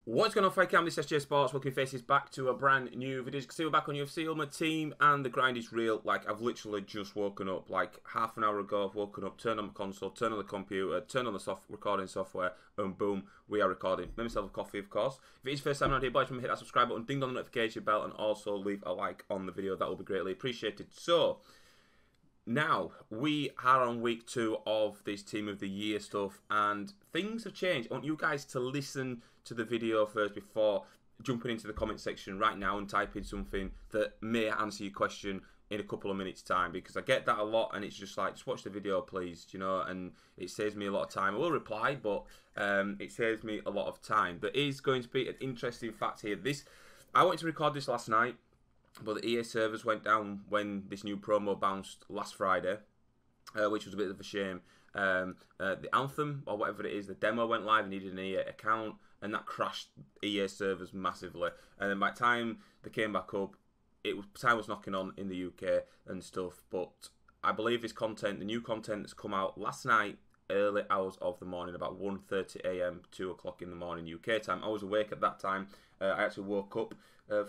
What's going on, Fake Cam? This is SJHSports. Welcome faces back to a brand new video. You can see we're back on UFC Ultimate Team, and the grind is real. Like, I've literally just woken up, like half an hour ago. I've woken up, turned on my console, turned on the computer, turned on the recording software, and boom, we are recording. Made myself a coffee, of course. If it is your first time around here, boys, remember to hit that subscribe button, ding on the notification bell, and also leave a like on the video. That will be greatly appreciated. So, now, we are on week 2 of this Team of the Year stuff, and things have changed. I want you guys to listen to the video first before jumping into the comment section right now and typing something that may answer your question in a couple of minutes' time, because I get that a lot, and it's just like, just watch the video, please, you know, and it saves me a lot of time. I will reply, but it saves me a lot of time. There is going to be an interesting fact here. I wanted to record this last night, but the EA servers went down when this new promo bounced last Friday, which was a bit of a shame. The Anthem, or whatever it is, the demo went live, needed an EA account, and that crashed EA servers massively. And then by the time they came back up, time was knocking on in the UK and stuff. But I believe this content, the new content that's come out last night, early hours of the morning, about 1:30 AM, 2 o'clock in the morning UK time. I was awake at that time. I actually woke up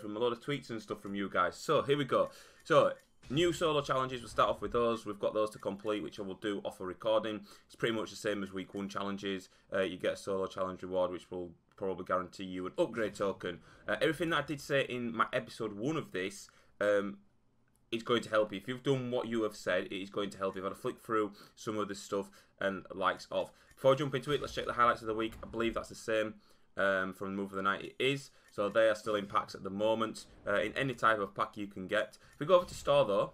from a lot of tweets and stuff from you guys. So here we go. So new solo challenges, we'll start off with those. We've got those to complete, which I will do off a recording. It's pretty much the same as week 1 challenges. You get a solo challenge reward, which will probably guarantee you an upgrade token. Everything that I did say in my episode 1 of this is going to help you. If you've done what you have said, it is going to help you. I've had a flick through some of this stuff and likes of. Before I jump into it, let's check the highlights of the week. I believe that's the same from the move of the night. It is. So they are still in packs at the moment, in any type of pack you can get. If we go over to store though,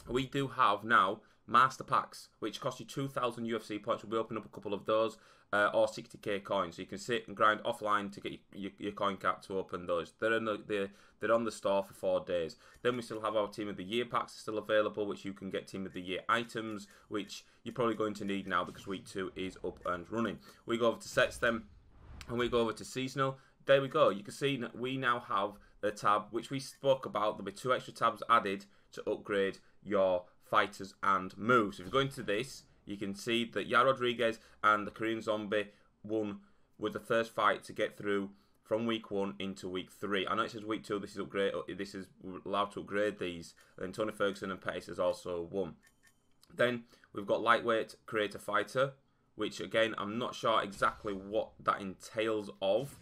we do have now master packs, which cost you 2,000 UFC points. We'll be opening up a couple of those, or 60k coins. So you can sit and grind offline to get your coin cap to open those. They're on the store for 4 days. Then we still have our Team of the Year packs still available, which you can get Team of the Year items, which you're probably going to need now because week 2 is up and running. We go over to sets then, and we go over to seasonal. There we go. You can see that we now have a tab which we spoke about. There'll be 2 extra tabs added to upgrade your fighters and moves. If you go into this, you can see that Yair Rodriguez and the Korean Zombie won with the first fight to get through from week 1 into week 3. I know it says week 2. This is upgrade. This is allowed to upgrade these. And then Tony Ferguson and Pettis has also won. Then we've got lightweight creator fighter, which again I'm not sure exactly what that entails of.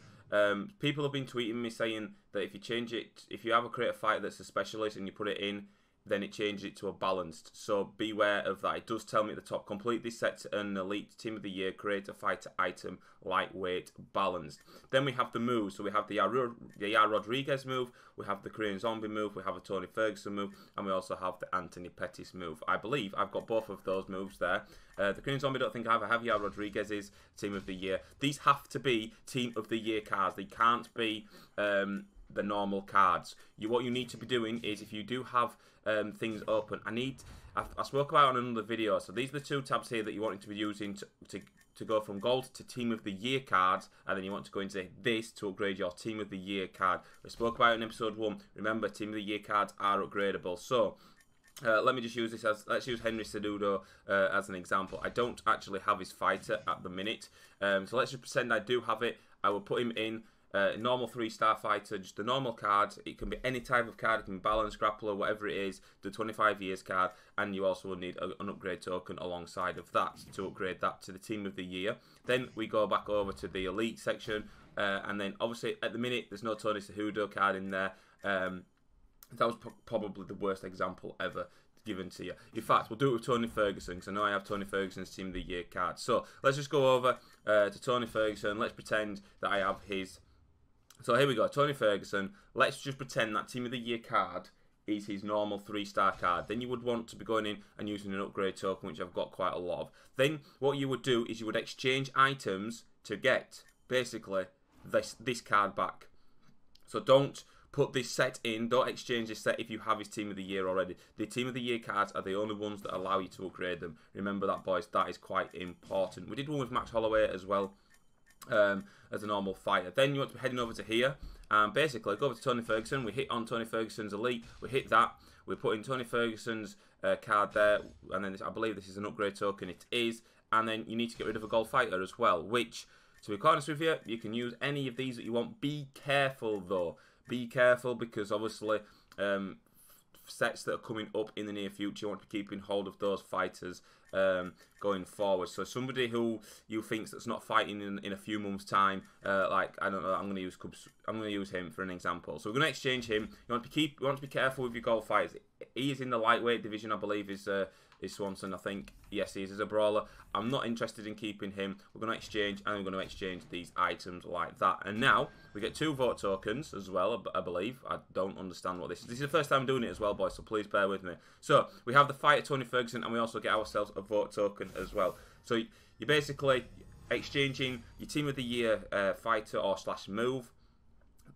People have been tweeting me saying that if you change it, if you have a creator fighter that's a specialist and you put it in, then it changes it to a balanced. So beware of that. It does tell me at the top, complete this set to earn an elite Team of the Year creator fighter item, lightweight, balanced. Then we have the moves. So we have the Yair Rodriguez move, we have the Korean Zombie move, we have a Tony Ferguson move, and we also have the Anthony Pettis move. I believe I've got both of those moves there. The Korean Zombie, I don't think I have Yair Rodriguez's Team of the Year. These have to be Team of the Year cards. They can't be the normal cards. What you need to be doing is, if you do have things open, I spoke about on another video. So these are the 2 tabs here that you want to be using to go from gold to Team of the Year cards, and then you want to go into this to upgrade your Team of the Year card. We spoke about it in episode 1. Remember, Team of the Year cards are upgradable. So let me just use this as, let's use Henry Cejudo as an example. I don't actually have his fighter at the minute, so let's just pretend I do have it. I will put him in normal 3-star fighter, just a normal card. It can be any type of card. It can be balance, grappler, whatever it is. The 25 years card, and you also will need an upgrade token alongside of that to upgrade that to the Team of the Year. Then we go back over to the elite section, and then obviously at the minute there's no Tony Cejudo card in there. That was probably the worst example ever given to you. In fact, we'll do it with Tony Ferguson, because I know I have Tony Ferguson's Team of the Year card. So let's just go over to Tony Ferguson. Let's pretend that I have his. So here we go, Tony Ferguson. Let's just pretend that Team of the Year card is his normal 3-star card. Then you would want to be going in and using an upgrade token, which I've got quite a lot of. Then what you would do is you would exchange items to get basically this card back. So don't put this set in, don't exchange this set if you have his Team of the Year already. The Team of the Year cards are the only ones that allow you to upgrade them. Remember that, boys, that is quite important. We did one with Max Holloway as well, as a normal fighter. Then you want to be heading over to here, and basically go over to Tony Ferguson. We hit on Tony Ferguson's elite, we hit that, we put in Tony Ferguson's card there, and then I believe this is an upgrade token. It is. And then you need to get rid of a gold fighter as well, which to be honest with you, you can use any of these that you want. Be careful though. Be careful, because obviously sets that are coming up in the near future, you want to be keeping hold of those fighters going forward. So somebody who you think that's not fighting in a few months' time, like I don't know, I'm going to use him for an example. So we're going to exchange him. You want to be careful with your gold fighters. He is in the lightweight division, I believe, is Swanson, I think. Yes, he is as a brawler. I'm not interested in keeping him. We're going to exchange, and we're going to exchange these items like that. And now we get 2 vote tokens as well, I believe. I don't understand what this is. This is the first time doing it as well, boys, so please bear with me. So we have the fighter Tony Ferguson, and we also get ourselves a vote token as well. So you're basically exchanging your Team of the Year fighter or / move.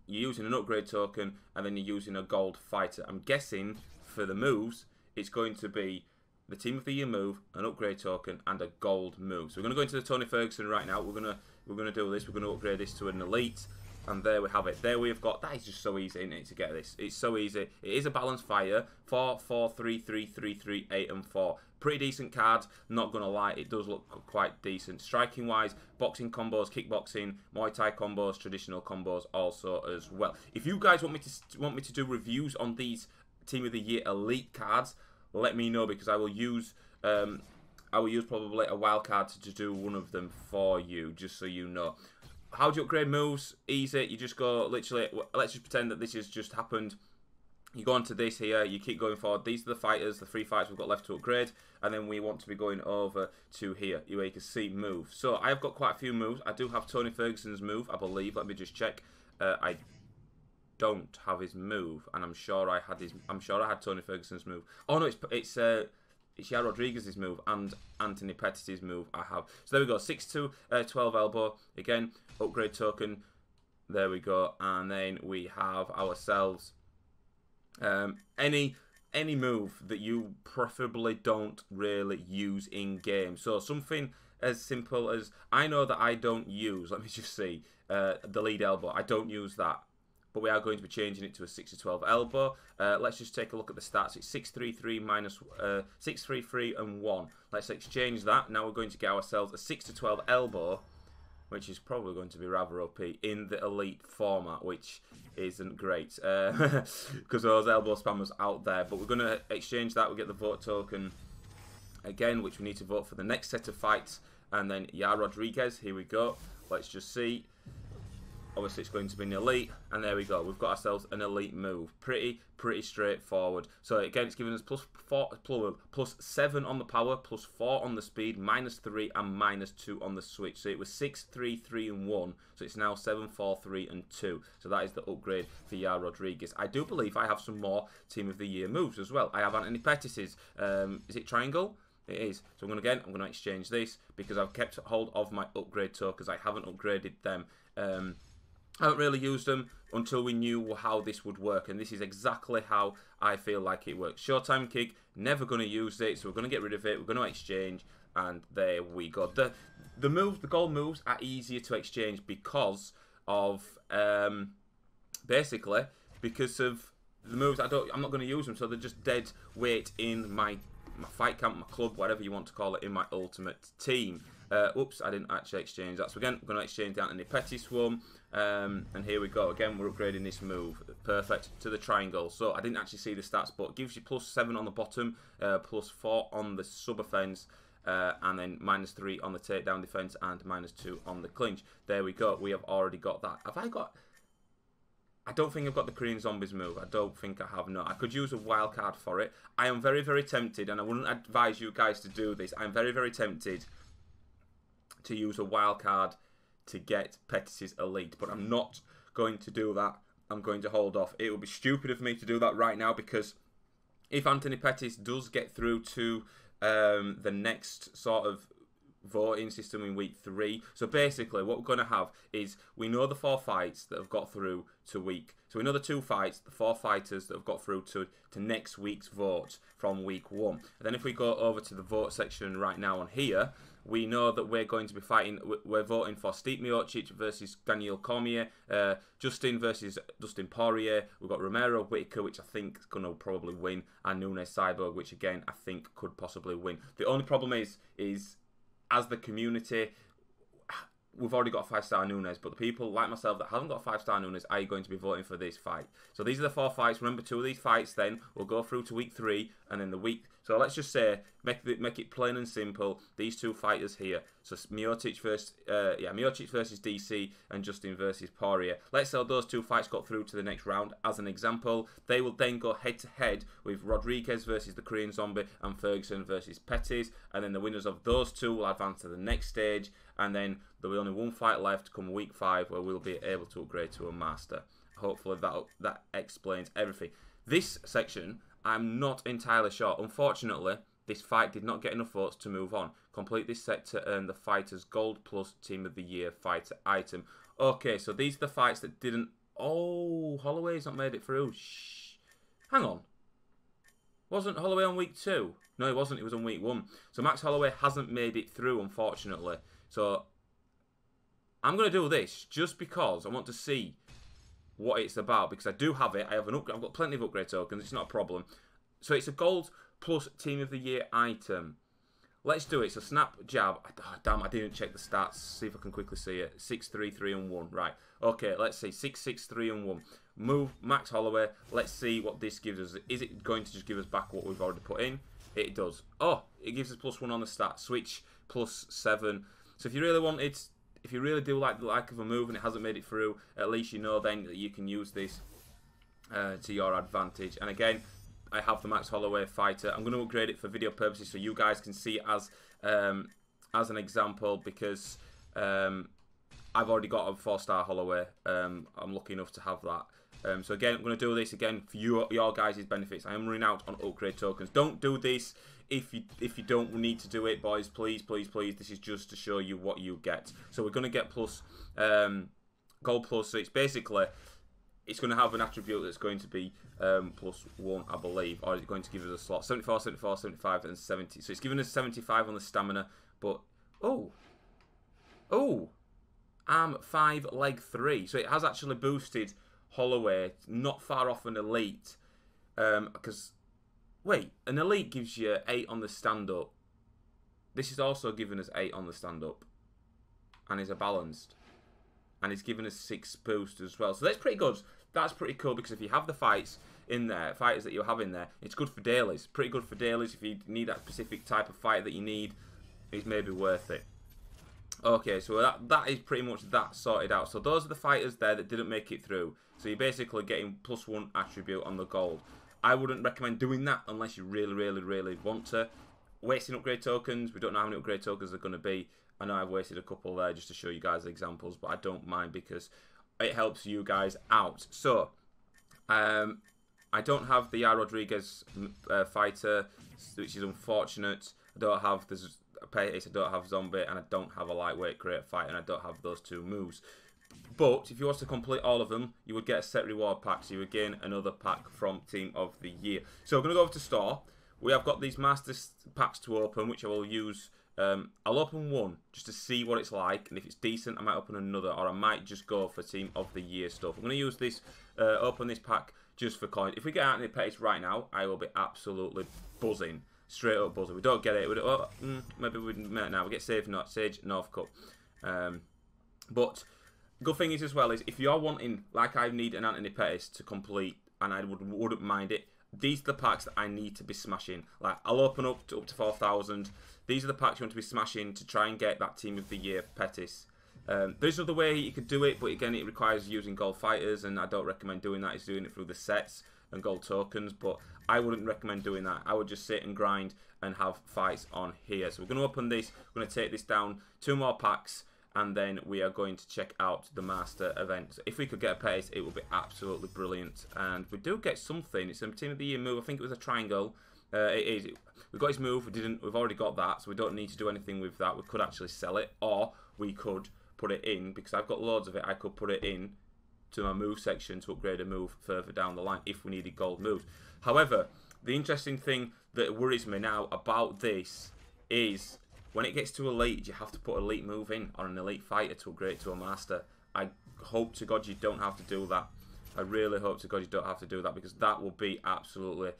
You're using an upgrade token, and then you're using a gold fighter. I'm guessing for the moves, it's going to be the Team of the Year move, an upgrade token, and a gold move. So we're going to go into the Tony Ferguson right now. We're going to do this. We're going to upgrade this to an elite, and there we have it. There we have got. That is just so easy, isn't it, to get this? It's so easy. It is a balanced fighter. 4, 4, 3, 3, 3, 3, 8, and 4. Pretty decent card. Not gonna lie, it does look quite decent. Striking wise, boxing combos, kickboxing, Muay Thai combos, traditional combos also as well. If you guys want me to do reviews on these Team of the Year elite cards, let me know, because I will use probably a wild card to do one of them for you, just so you know. How do you upgrade moves? Easy. You just go, literally, let's just pretend that this has just happened. You go onto this here, you keep going forward. These are the fighters, the 3 fighters we've got left to upgrade. And then we want to be going over to here, where you can see move. So I've got quite a few moves. I do have Tony Ferguson's move, I believe. Let me just check. I don't have his move, and I'm sure I had Tony Ferguson's move. Oh no, it's Yair Rodriguez's move and Anthony Pettis' move I have. So there we go, 6-2, 12 elbow. Again, upgrade token. There we go. And then we have ourselves any move that you preferably don't really use in game. So something as simple as, I know that I don't use, let me just see, the lead elbow. I don't use that, but we are going to be changing it to a 6-12 elbow. Let's just take a look at the stats. It's 6-3-3 minus 6-3-3 and 1. Let's exchange that. Now we're going to get ourselves a 6-12 elbow, which is probably going to be rather OP in the elite format, which isn't great because those elbow spammers out there. But we're going to exchange that. We get the vote token again, which we need to vote for the next set of fights. And then Yair Rodriguez, here we go. Let's just see. Obviously, it's going to be an elite, and there we go. We've got ourselves an elite move. Pretty straightforward. So again, it's giving us plus 7 on the power, plus 4 on the speed, minus 3 and minus 2 on the switch. So it was 6, 3, 3 and 1. So it's now 7, 4, 3 and 2. So that is the upgrade for Yair Rodriguez. I do believe I have some more Team of the Year moves as well. I have Anthony Pettis'. Is it triangle? It is. So I'm going to exchange this because I've kept hold of my upgrade tokens. I haven't upgraded them. I haven't really used them until we knew how this would work, and this is exactly how I feel like it works. Showtime kick, never going to use it, so we're going to get rid of it. We're going to exchange, and there we go. The moves, the gold moves, are easier to exchange because of basically because of the moves. I'm not going to use them, so they're just dead weight in my fight camp, my club, whatever you want to call it, in my ultimate team. Oops, I didn't actually exchange that. So again, we're going to exchange the Anthony Pettis one. And here we go. Again, we're upgrading this move. Perfect to the triangle. So I didn't actually see the stats, but it gives you plus 7 on the bottom, plus 4 on the sub offense, and then minus 3 on the takedown defense, and minus 2 on the clinch. There we go. We have already got that. Have I got... I don't think I've got the Korean Zombies move. I don't think I have, no. I could use a wild card for it. I am very tempted, and I wouldn't advise you guys to do this. I'm very tempted to use a wild card to get Pettis' elite, but I'm not going to do that. I'm going to hold off. It would be stupid of me to do that right now, because if Anthony Pettis does get through to the next sort of voting system in week 3, so basically what we're going to have is, we know the 4 fights that have got through to week, so we know the 2 fights, the 4 fighters that have got through to next week's vote from week 1. And then if we go over to the vote section right now on here, we know that we're going to be fighting, we're voting for Stipe Miocic versus Daniel Cormier, Justin versus Dustin Poirier, we've got Romero Whitaker, which I think is going to probably win, and Nunes Cyborg, which again I think could possibly win. The only problem is as the community, we've already got a 5-star Nunes, but the people like myself that haven't got a 5-star Nunes are going to be voting for this fight. So these are the 4 fights. Remember, 2 of these fights then will go through to week 3, and then the week. So let's just say make it plain and simple. These 2 fighters here. So Miocic versus DC and Justin versus Poirier. Let's say those 2 fights got through to the next round. As an example, they will then go head to head with Rodriguez versus the Korean Zombie and Ferguson versus Pettis, and then the winners of those 2 will advance to the next stage. And then there'll be only 1 fight left come week 5 where we'll be able to upgrade to a master. Hopefully that explains everything. This section, I'm not entirely sure. Unfortunately, this fight did not get enough votes to move on. Complete this set to earn the Fighters Gold Plus Team of the Year fighter item. Okay, so these are the fights that didn't... Oh, Holloway's not made it through. Shh. Hang on. Wasn't Holloway on week 2? No, he wasn't. He was on week 1. So Max Holloway hasn't made it through, unfortunately. So I'm going to do this just because I want to see what it's about, because I do have it. I've got plenty of upgrade tokens. It's not a problem. So it's a Gold Plus Team of the Year item. Let's do it. So snap, jab. Oh, damn, I didn't check the stats. See if I can quickly see it. 6, 3, 3, and 1. Right. Okay, let's see. 6, 6, 3, and 1. Move Max Holloway. Let's see what this gives us. Is it going to just give us back what we've already put in? It does. Oh, it gives us +1 on the stat. Switch +7. So if you really wanted, if you really do like the like of a move and it hasn't made it through, at least you know then that you can use this to your advantage. And again, I have the Max Holloway fighter. I'm going to upgrade it for video purposes so you guys can see it as an example, because I've already got a 4-star Holloway. I'm lucky enough to have that. So again, I'm going to do this again for your guys' benefits. I am running out on upgrade tokens. Don't do this if you don't need to do it, boys. Please, please, please. This is just to show you what you get. So we're going to get Gold Plus. So it's basically, it's going to have an attribute that's going to be +1, I believe, or is it going to give us a slot? 74, 74, 75, and 70. So it's giving us 75 on the stamina, but arm 5, leg 3. So it has actually boosted Holloway not far off an elite, because wait, an elite gives you 8 on the stand-up. This is also giving us 8 on the stand-up, and is a balanced, and it's giving us 6 boost as well. So that's pretty good. That's pretty cool, because if you have the fights in there, fighters that you have in there, it's good for dailies. Pretty good for dailies. If you need that specific type of fight that you need, it's maybe worth it. Okay, so that is pretty much that sorted out. So those are the fighters there that didn't make it through. So you're basically getting +1 attribute on the gold. I wouldn't recommend doing that unless you really, really, really want to. Wasting upgrade tokens. We don't know how many upgrade tokens are going to be. I know I've wasted a couple there just to show you guys examples, but I don't mind because it helps you guys out. So, I don't have the Rodriguez fighter, which is unfortunate. I don't have Pettis, I don't have Zombie, and I don't have a lightweight great fighter, and I don't have those 2 moves. But if you was to complete all of them, you would get a set reward pack, so you would gain another pack from Team of the Year. So we're going to go over to store. We have got these master packs to open, which I will use. I'll open one just to see what it's like, and if it's decent, I might open another, or I might just go for Team of the Year stuff. I'm going to use this, open this pack just for coins. If we get Anthony Pettis right now, I will be absolutely buzzing. Straight up buzzing. We don't get it. Maybe we now. We get Sage Northcutt. But good thing is as well is if you're wanting, like I need an Anthony Pettis to complete, and I wouldn't mind it. These are the packs that I need to be smashing. Like I'll open up to 4,000. These are the packs you want to be smashing to try and get that Team of the Year Pettis. There's another way you could do it, but again it requires using gold fighters, and I don't recommend doing that. It's doing it through the sets and gold tokens, but I wouldn't recommend doing that. I would just sit and grind and have fights on here. So we're going to open this. We're going to take this down 2 more packs, and then we are going to check out the Master event. So if we could get a Pettis, it would be absolutely brilliant. And we do get something. It's a Team of the Year move. I think it was a triangle. It is. We've got his move. We've already got that, so we don't need to do anything with that. We could actually sell it, or we could put it in, because I've got loads of it. I could put it in to my move section to upgrade a move further down the line if we needed gold moves. However, the interesting thing that worries me now about this is when it gets to elite, you have to put elite move in on an elite fighter to upgrade to a master. I hope to God you don't have to do that. I really hope to God you don't have to do that, because that will be absolutely,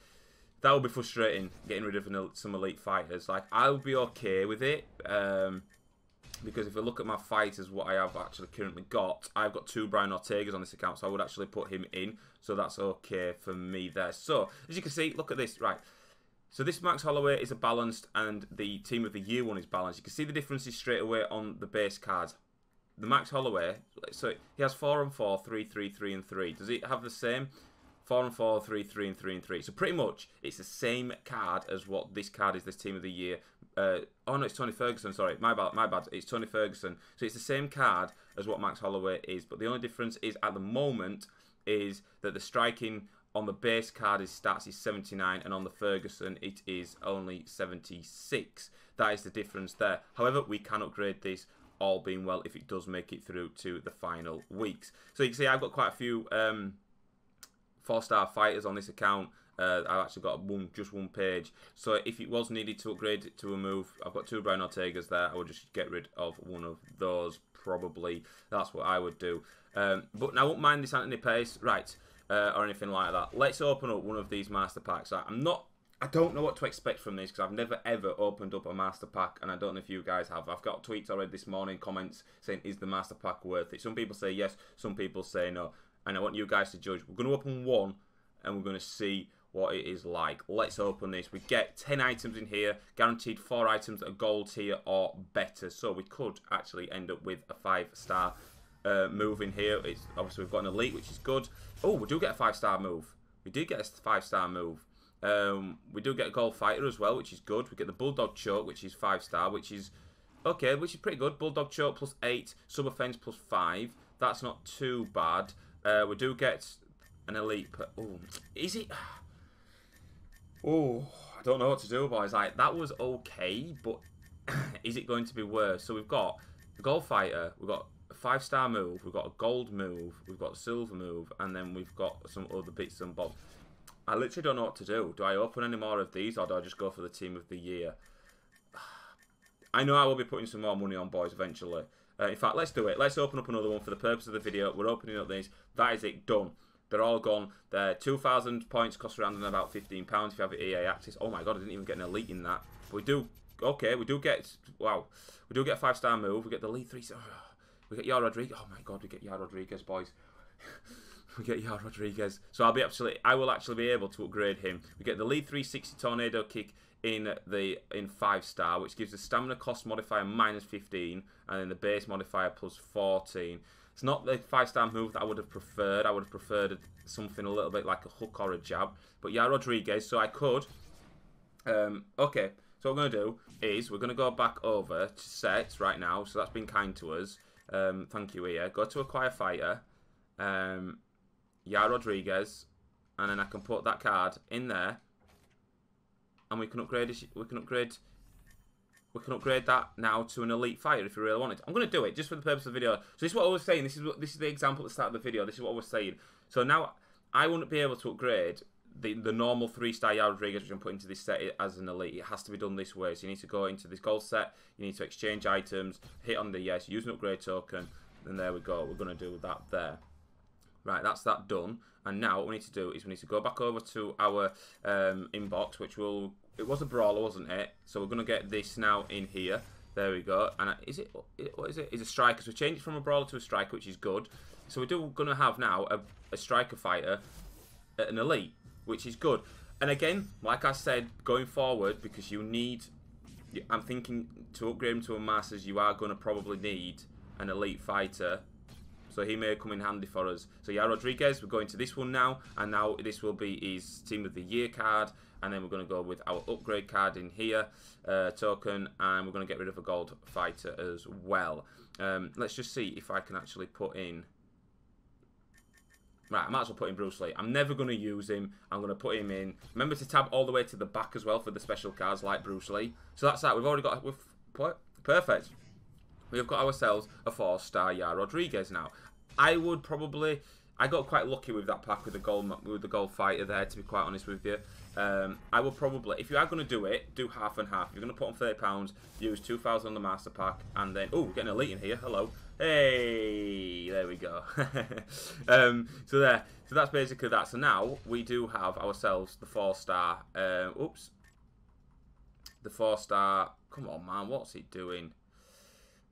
that will be frustrating, getting rid of some elite fighters. Like, I'll be okay with it, Because if I look at my fighters, what I have actually currently got, I've got 2 Brian Ortegas on this account, so I would actually put him in. So that's okay for me there. So, as you can see, look at this, right. So this Max Holloway is a balanced, and the Team of the Year one is balanced. You can see the differences straight away on the base cards. The Max Holloway, so he has 4 and 4, 3, 3, 3 and 3. Does it have the same? 4 and 4, 3, 3 and 3 and 3. So pretty much, it's the same card as what this card is, this Team of the Year. Oh no, it's Tony Ferguson, sorry, my bad, it's Tony Ferguson. So it's the same card as what Max Holloway is, but the only difference is, at the moment, is that the striking on the base card is stats is 79, and on the Ferguson it is only 76. That is the difference there. However, we can upgrade this, all being well, if it does make it through to the final weeks. So you can see I've got quite a few 4-star fighters on this account. I've actually got just one page. So if it was needed to upgrade it to a move, I've got 2 Brian Ortegas there. I would just get rid of one of those, probably. That's what I would do. But I won't mind this Anthony Pace, right, or anything like that. Let's open up one of these master packs. I don't know what to expect from this, because I've never ever opened up a master pack, and I don't know if you guys have. I've got tweets already this morning, comments saying, is the master pack worth it? Some people say yes, some people say no, and I want you guys to judge. We're going to open one, and we're going to see what it is like. Let's open this. We get 10 items in here, guaranteed 4 items that are gold tier or better, so we could actually end up with a 5-star move in here. It's obviously we've got an elite, which is good. Oh, we do get a 5-star move. We did get a 5-star move. We do get a gold fighter as well, which is good. We get the Bulldog Choke, which is 5-star, which is okay, which is pretty good. Bulldog Choke plus 8, sub offense plus 5. That's not too bad. We do get an elite. Oh, is it? Oh, I don't know what to do, boys. Like, that was okay, but is it going to be worse? So we've got the gold fighter, we've got a 5-star move, we've got a gold move, we've got a silver move, and then we've got some other bits and bobs. I literally don't know what to do. Do I open any more of these, or do I just go for the Team of the Year? I know I will be putting some more money on, boys, eventually. In fact, let's do it. Let's open up another one for the purpose of the video. We're opening up these. That is it. Done. They're all gone. They're 2,000 points, cost around about £15 if you have EA access. Oh my god, I didn't even get an elite in that. But we do. Okay, we do get. Wow. We do get a 5-star move. We get the elite 3. We get Yair Rodriguez. Oh my god, we get Yair Rodriguez, boys. We get Yair Rodriguez. So I will actually be able to upgrade him. We get the lead 360 tornado kick in 5-star, which gives the stamina cost modifier -15, and then the base modifier plus 14. It's not the 5-star move that I would have preferred. I would have preferred something a little bit like a hook or a jab. But Yair Rodriguez, so I could. Okay, so what we're going to do is we're going to go back over to sets right now. So that's been kind to us. Thank you, EA. Go to acquire fighter. Yair Rodriguez, and then I can put that card in there, and we can upgrade it. We can upgrade that now to an elite fighter if you really want it. I'm going to do it just for the purpose of the video. So this is what I was saying. This is the example at the start of the video. This is what I was saying. So now I wouldn't be able to upgrade the normal 3-star Yair Rodriguez, which I'm putting into this set as an elite. It has to be done this way. So you need to go into this gold set. You need to exchange items, hit on the yes, use an upgrade token, and there we go. We're going to do that there. Right, that's that done. And now what we need to do is we need to go back over to our inbox, which will... It was a brawler, wasn't it? So we're going to get this now in here. There we go. And what is it? It's a striker. So we changed it from a brawler to a striker, which is good. So we're going to have now a striker fighter at an elite, which is good. And again, like I said, going forward, because you need... I'm thinking to upgrade him to a Masters, you are going to probably need an elite fighter. So he may come in handy for us. So Yair Rodriguez, we're going to this one now. And now this will be his Team of the Year card. And then we're going to go with our upgrade card in here. Token. And we're going to get rid of a gold fighter as well. Let's just see if I can actually put in... Right, I might as well put in Bruce Lee. I'm never going to use him. I'm going to put him in. Remember to tab all the way to the back as well for the special cards like Bruce Lee. So that's that. We've already got... Perfect. We've got ourselves a 4-star Yair Rodriguez now. I would probably... I got quite lucky with that pack with the gold fighter there, to be quite honest with you. I will probably... If you are going to do it, do half and half. If you're going to put on £30, use 2,000 on the master pack, and then... Oh, we're getting an elite in here. Hello. Hey! There we go. So there. So that's basically that. So now we do have ourselves the 4-star... oops. The 4-star... Come on, man. What's it doing?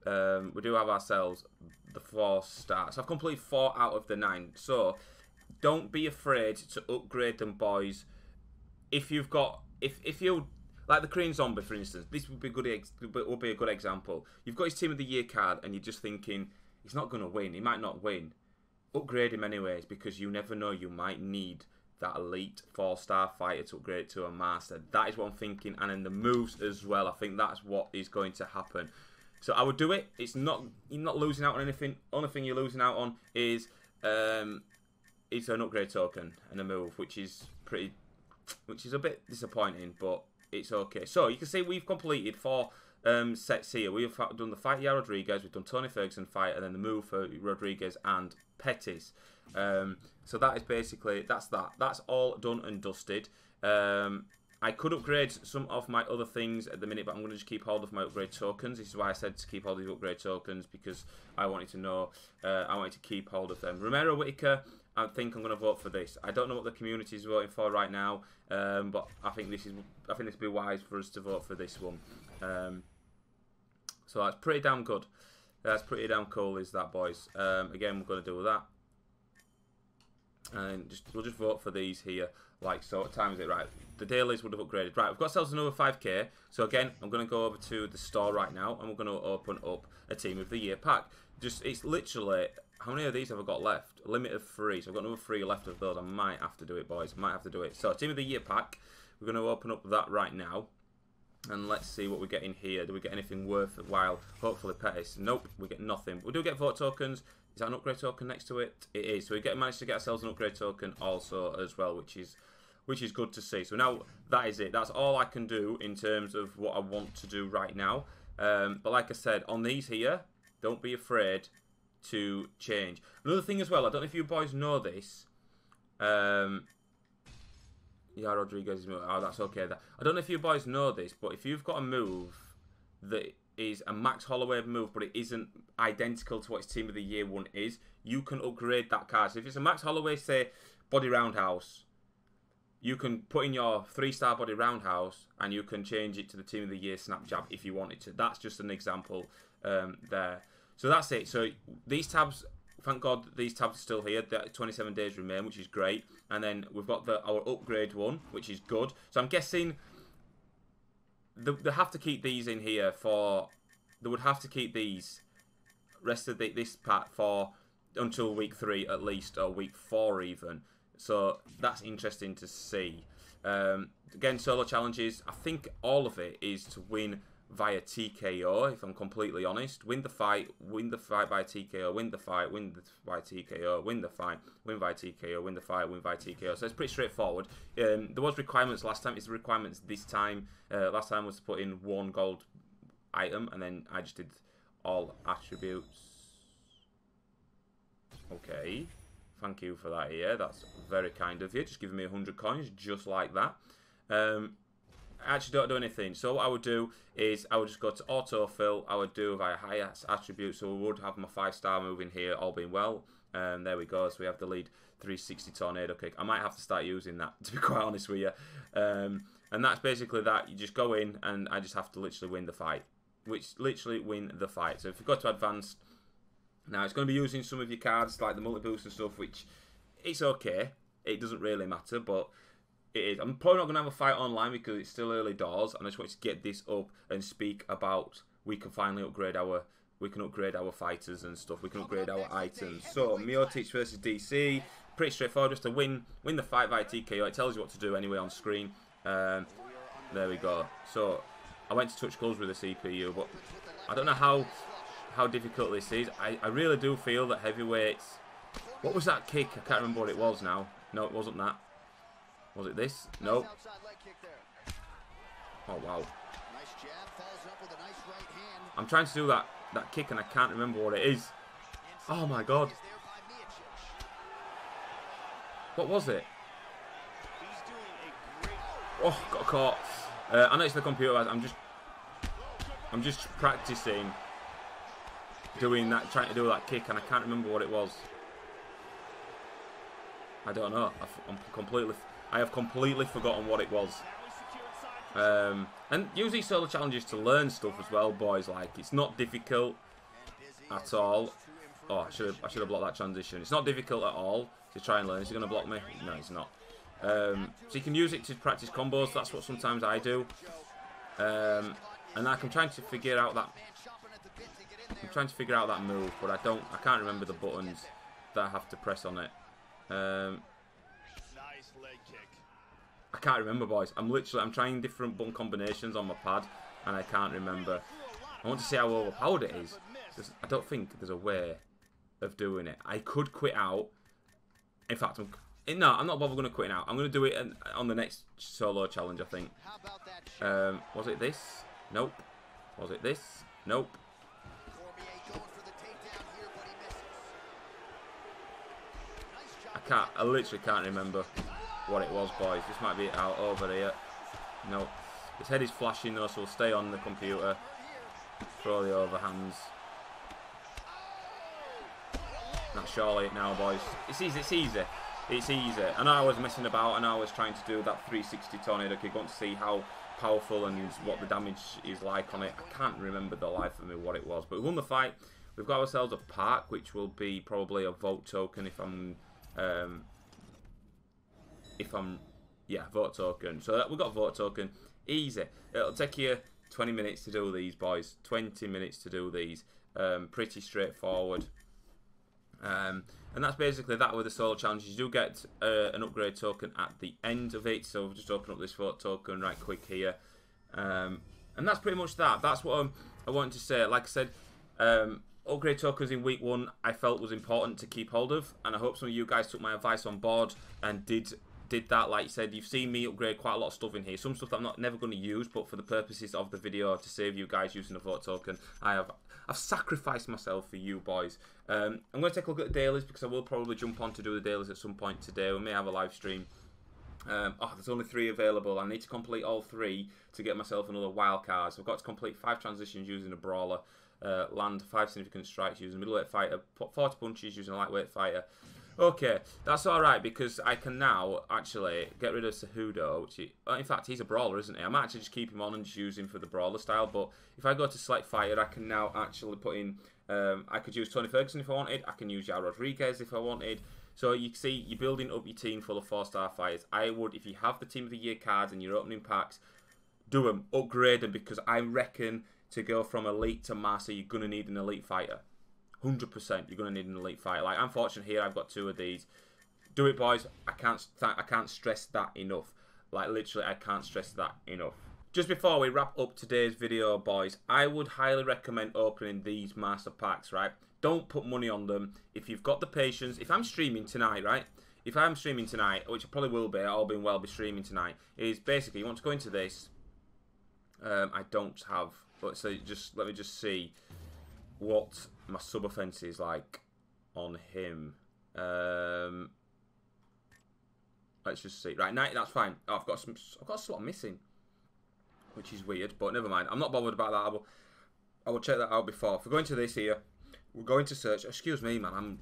we do have ourselves the 4-star. So I've completed 4 out of the 9. So don't be afraid to upgrade them, boys. If you've got, if you like the Korean Zombie, for instance, this would be a good example. You've got his Team of the Year card, and you're just thinking he's not going to win. He might not win. Upgrade him anyways, because you never know. You might need that elite 4-star fighter to upgrade to a master. That is what I'm thinking, and in the moves as well. I think that's what is going to happen. So I would do it. It's not, you're not losing out on anything. Only thing you're losing out on is an upgrade token and a move, which is a bit disappointing, but it's okay. So you can see we've completed 4 sets here. We've done the fight Yair Rodriguez, we've done Tony Ferguson fight, and then the move for Rodriguez and Pettis. So that is basically, that's that. That's all done and dusted. I could upgrade some of my other things at the minute, but I'm going to just keep hold of my upgrade tokens. This is why I said to keep hold of the upgrade tokens, because I wanted to know, I wanted to keep hold of them. Romero Whittaker, I think I'm going to vote for this. I don't know what the community is voting for right now, but I think this would be wise for us to vote for this one. So that's pretty damn good. That's pretty damn cool, is that, boys? Again, we're going to do that. And we'll just vote for these here, like so. What time is it? Right, the dailies would have upgraded. Right, we've got ourselves another 5k. So again, I'm going to go over to the store right now, and we're going to open up a Team of the Year pack. It's literally, how many of these have I got left? A limit of 3. So I've got another 3 left of those. I might have to do it, boys. I might have to do it. So Team of the Year pack, we're going to open up that right now. And let's see what we get in here. Do we get anything worthwhile? Hopefully Pettis. Nope, we get nothing. We do get vote tokens. Is that an upgrade token next to it? It is. So we managed to get ourselves an upgrade token also as well, which is good to see. So now that is it. That's all I can do in terms of what I want to do right now. But like I said, on these here, don't be afraid to change. Another thing as well, I don't know if you boys know this. Yeah, Rodriguez. Oh, that's okay. I don't know if you boys know this, but if you've got a move that is a Max Holloway move, but it isn't identical to what his Team of the Year one is, you can upgrade that card. So if it's a Max Holloway, say, body roundhouse, you can put in your 3-star body roundhouse, and you can change it to the Team of the Year snap jab if you wanted to. That's just an example there. So that's it. So these tabs, thank God these tabs are still here. 27 days remain, which is great. And then we've got our upgrade one, which is good. So I'm guessing they have to keep these in here for. They would have to keep these rest of this pack for until week 3 at least, or week 4 even. So that's interesting to see. Again, solo challenges. I think all of it is to win via TKO, if I'm completely honest. Win the fight by TKO, win the fight by TKO, win the fight, win by TKO, win the fight, win by TKO. So it's pretty straightforward. There was requirements last time. It's the requirements this time. Last time was to put in 1 gold item, and then I just did all attributes. Okay. Thank you for that here. That's very kind of you. Just giving me 100 coins, just like that. I actually don't do anything. So what I would do is I would just go to autofill. I would do via highest attribute. So we would have my 5-star move in here, all being well. There we go. So we have the lead 360 tornado kick. I might have to start using that, to be quite honest with you. And that's basically that. You just go in, and I just have to literally win the fight. Literally win the fight. So if you go to advanced, now it's going to be using some of your cards like the multi-boost and stuff, which it's okay. It doesn't really matter, but it is. I'm probably not going to have a fight online because it's still early doors, and I just want to get this up and speak about we can finally upgrade our fighters and stuff. We can upgrade our items. So Miocic versus DC, pretty straightforward. Just to win the fight via TKO. It tells you what to do anyway on screen. There we go. So I went to touch gloves with the CPU, but I don't know how difficult this is. I really do feel that heavyweights. What was that kick? I can't remember what it was now. No, it wasn't that. Was it this? No. Oh, wow. I'm trying to do that kick and I can't remember what it is. Oh, my God. What was it? Oh, got caught. I know it's the computer. I'm just practicing doing that, trying to do that kick, and I can't remember what it was. I don't know. I have completely forgotten what it was. And use these solo challenges to learn stuff as well, boys. Like, it's not difficult. at all. Oh, I should have blocked that transition. It's not difficult at all to try and learn. Is he going to block me? No, he's not. So you can use it to practice combos. That's what sometimes I do. And I'm trying to figure out that. I'm trying to figure out that move, but I can't remember the buttons that I have to press on it. I can't remember, boys. I'm trying different button combinations on my pad, and I can't remember. I want to see how overpowered it is. I don't think there's a way of doing it. I could quit out. In fact, I'm not bothered going to quit out. I'm going to do it on the next solo challenge, I think. Was it this? Nope. Was it this? Nope. I literally can't remember what it was, boys. This might be out over here. Nope. His head is flashing though, so we'll stay on the computer. Throw the overhands. That's surely it now, boys. It's easy. It's easy. It's easy. I know I was messing about. I know I was trying to do that 360 tornado kick. I want to see how powerful and what the damage is like on it. I can't remember the life of me what it was. But we won the fight. We've got ourselves a park, which will be probably a vote token if I'm... yeah, vote token. So we've got a vote token. Easy. It'll take you 20 minutes to do these, boys. 20 minutes to do these. Pretty straightforward. And that's basically that with the solo challenges. You do get an upgrade token at the end of it. So we'll just open up this vote token right quick here. And that's pretty much that. That's what I wanted to say. Like I said, upgrade tokens in week 1 I felt was important to keep hold of, and I hope some of you guys took my advice on board and did that. Like I said, you've seen me upgrade quite a lot of stuff in here. Some stuff that I'm never going to use, but for the purposes of the video to save you guys using a vote token, I've sacrificed myself for you boys. I'm going to take a look at the dailies because I will probably jump on to do the dailies at some point today. We may have a live stream. There's only 3 available. I need to complete all 3 to get myself another wild card. So I've got to complete 5 transitions using a brawler. Land 5 significant strikes using a middleweight fighter, 40 punches using a lightweight fighter. Okay, that's alright because I can now actually get rid of Cejudo, which in fact he's a brawler, isn't he? I might actually just keep him on and just use him for the brawler style, but if I go to select fighter, I can now actually put in, I could use Tony Ferguson if I wanted, I can use Yair Rodriguez if I wanted. So you can see, you're building up your team full of 4-star fighters. I would, if you have the Team of the Year cards and you're opening packs, do them, upgrade them, because I reckon to go from elite to master, you're going to need an elite fighter. 100%, you're going to need an elite fighter. Like, I'm fortunate here, I've got 2 of these. Do it, boys. I can't stress that enough. Like, literally, I can't stress that enough. Just before we wrap up today's video, boys, I would highly recommend opening these master packs, right? Don't put money on them. If you've got the patience, if I'm streaming tonight, right? If I'm streaming tonight, which I probably will be, all being well, be streaming tonight, is basically, you want to go into this. I don't have... So let me just see what my sub offense is like on him. Let's just see. Right, 90. That's fine. Oh, I've got a slot missing, which is weird, but never mind. I'm not bothered about that. I will check that out before. If we go into this here, we're going to search. Excuse me, man.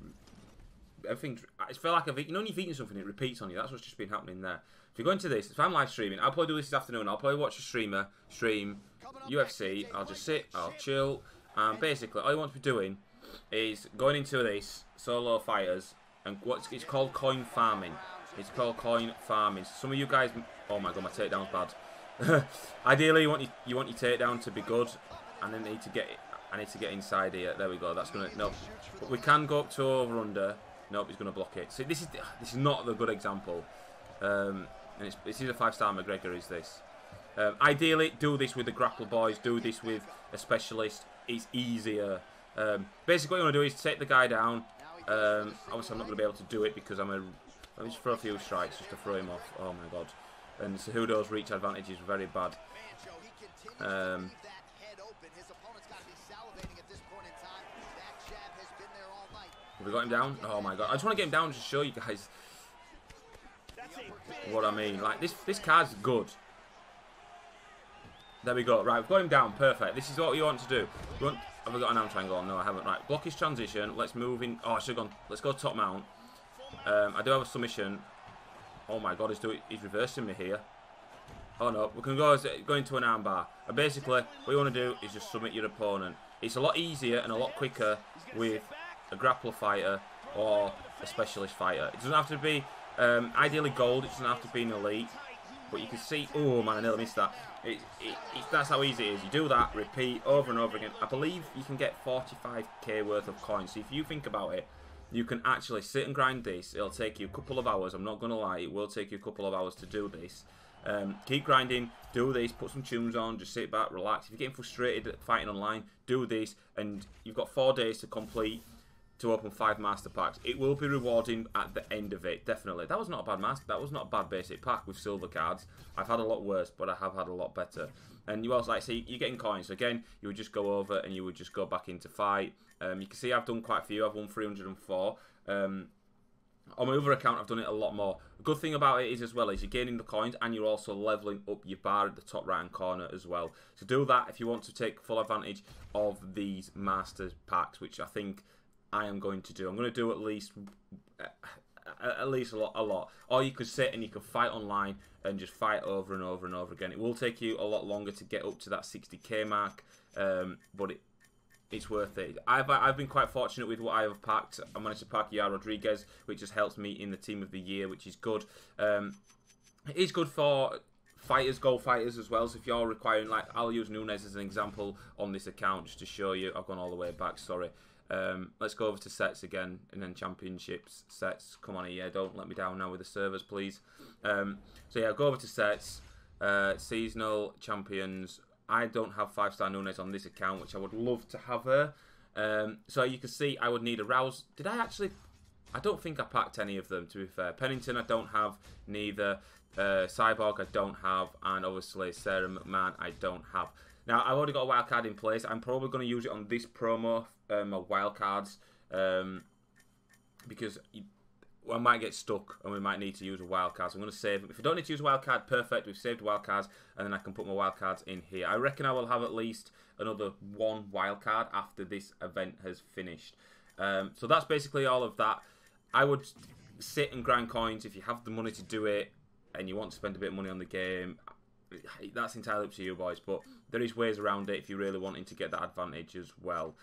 Everything's. It's felt like you know when you've eaten something, it repeats on you. That's what's just been happening there. If you go into this, if I'm live streaming, I'll probably do this afternoon. I'll probably watch a streamer stream UFC. I'll just sit, I'll chill, and basically all you want to be doing is going into this solo fighters, and it's called coin farming. It's called coin farming. Some of you guys, oh my god, my takedown's bad. Ideally, you want your takedown to be good, and then I need to get inside here. There we go. That's gonna no, but we can go up to over under. Nope, he's gonna block it. See, this is not the good example. And it's either 5-star McGregor. Is this? Ideally, do this with the grapple boys. Do this with a specialist. It's easier. Basically, what you want to do is take the guy down. Obviously, I'm not going to be able to do it because let me just throw a few strikes just to throw him off. Oh my god. And Cejudo's reach advantage is very bad. Have we got him down? Oh my god. I just want to get him down to show you guys what I mean. Like, this card's good. There we go. Right, we've got him down. Perfect. This is what you want to do. Have I got an arm triangle? No, I haven't. Right, block his transition. Let's move in. Oh, I should have gone. Let's go top mount. I do have a submission. Oh my god, he's reversing me here. Oh no, we can go into an armbar. And basically, what you want to do is just submit your opponent. It's a lot easier and a lot quicker with a grappler fighter or a specialist fighter. It doesn't have to be ideally gold. It doesn't have to be an elite. But you can see, oh man, I nearly missed that. That's how easy it is. You do that, repeat over and over again. I believe you can get 45k worth of coins. So if you think about it, you can actually sit and grind this. It'll take you a couple of hours. I'm not going to lie. It will take you a couple of hours to do this. Keep grinding, do this, put some tunes on, just sit back, relax. If you're getting frustrated at fighting online, do this, and you've got 4 days to complete to open 5 master packs. It will be rewarding at the end of it, definitely. That was not a bad master. That was not a bad basic pack with silver cards. I've had a lot worse, but I have had a lot better. And you also, like, see, you're getting coins. So again, you would just go over and you would just go back into fight. You can see I've done quite a few. I've won 304. On my other account, I've done it a lot more. The good thing about it is, as well, is you're gaining the coins and you're also leveling up your bar at the top right-hand corner as well. So do that if you want to take full advantage of these Masters packs, which I think I am going to do. I'm going to do at least a lot. Or you could sit and you could fight online and just fight over and over and over again. It will take you a lot longer to get up to that 60k mark, but it's worth it. I've been quite fortunate with what I have packed. I managed to pack Yair Rodriguez, which has helped me in the team of the year, which is good. It is good for fighters, gold fighters as well. So if you're requiring, like, I'll use Nunes as an example on this account just to show you. I've gone all the way back, sorry. Let's go over to sets again, and then championships, sets. Come on here, don't let me down now with the servers, please. So yeah, go over to sets, seasonal champions. I don't have 5-star Nunes on this account, which I would love to have her. So you can see I would need a Rouse. Did I actually? I don't think I packed any of them, to be fair. Pennington I don't have, neither. Cyborg I don't have, and obviously Sarah McMahon I don't have. Now, I've already got a wild card in place. I'm probably going to use it on this promo, my wild cards, because I might get stuck and we might need to use a wild card. So I'm going to save them. If we don't need to use a wild card, perfect. We've saved wild cards, and then I can put my wild cards in here. I reckon I will have at least another 1 wild card after this event has finished. So that's basically all of that. I would sit and grind coins if you have the money to do it and you want to spend a bit of money on the game. That's entirely up to you, boys, but there is ways around it if you're really wanting to get that advantage as well.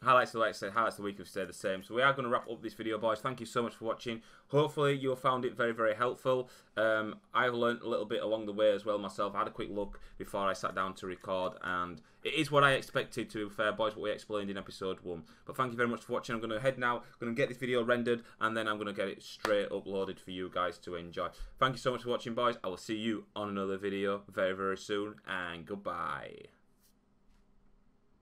Highlights, like I said, highlights of the week have stayed the same. So we are going to wrap up this video, boys. Thank you so much for watching. Hopefully you found it very, very helpful. I've learned a little bit along the way as well myself. I had a quick look before I sat down to record, and it is what I expected, to be fair, boys, what we explained in episode 1. But thank you very much for watching. I'm going to head now. I'm going to get this video rendered, and then I'm going to get it straight uploaded for you guys to enjoy. Thank you so much for watching, boys. I will see you on another video very, very soon, and goodbye.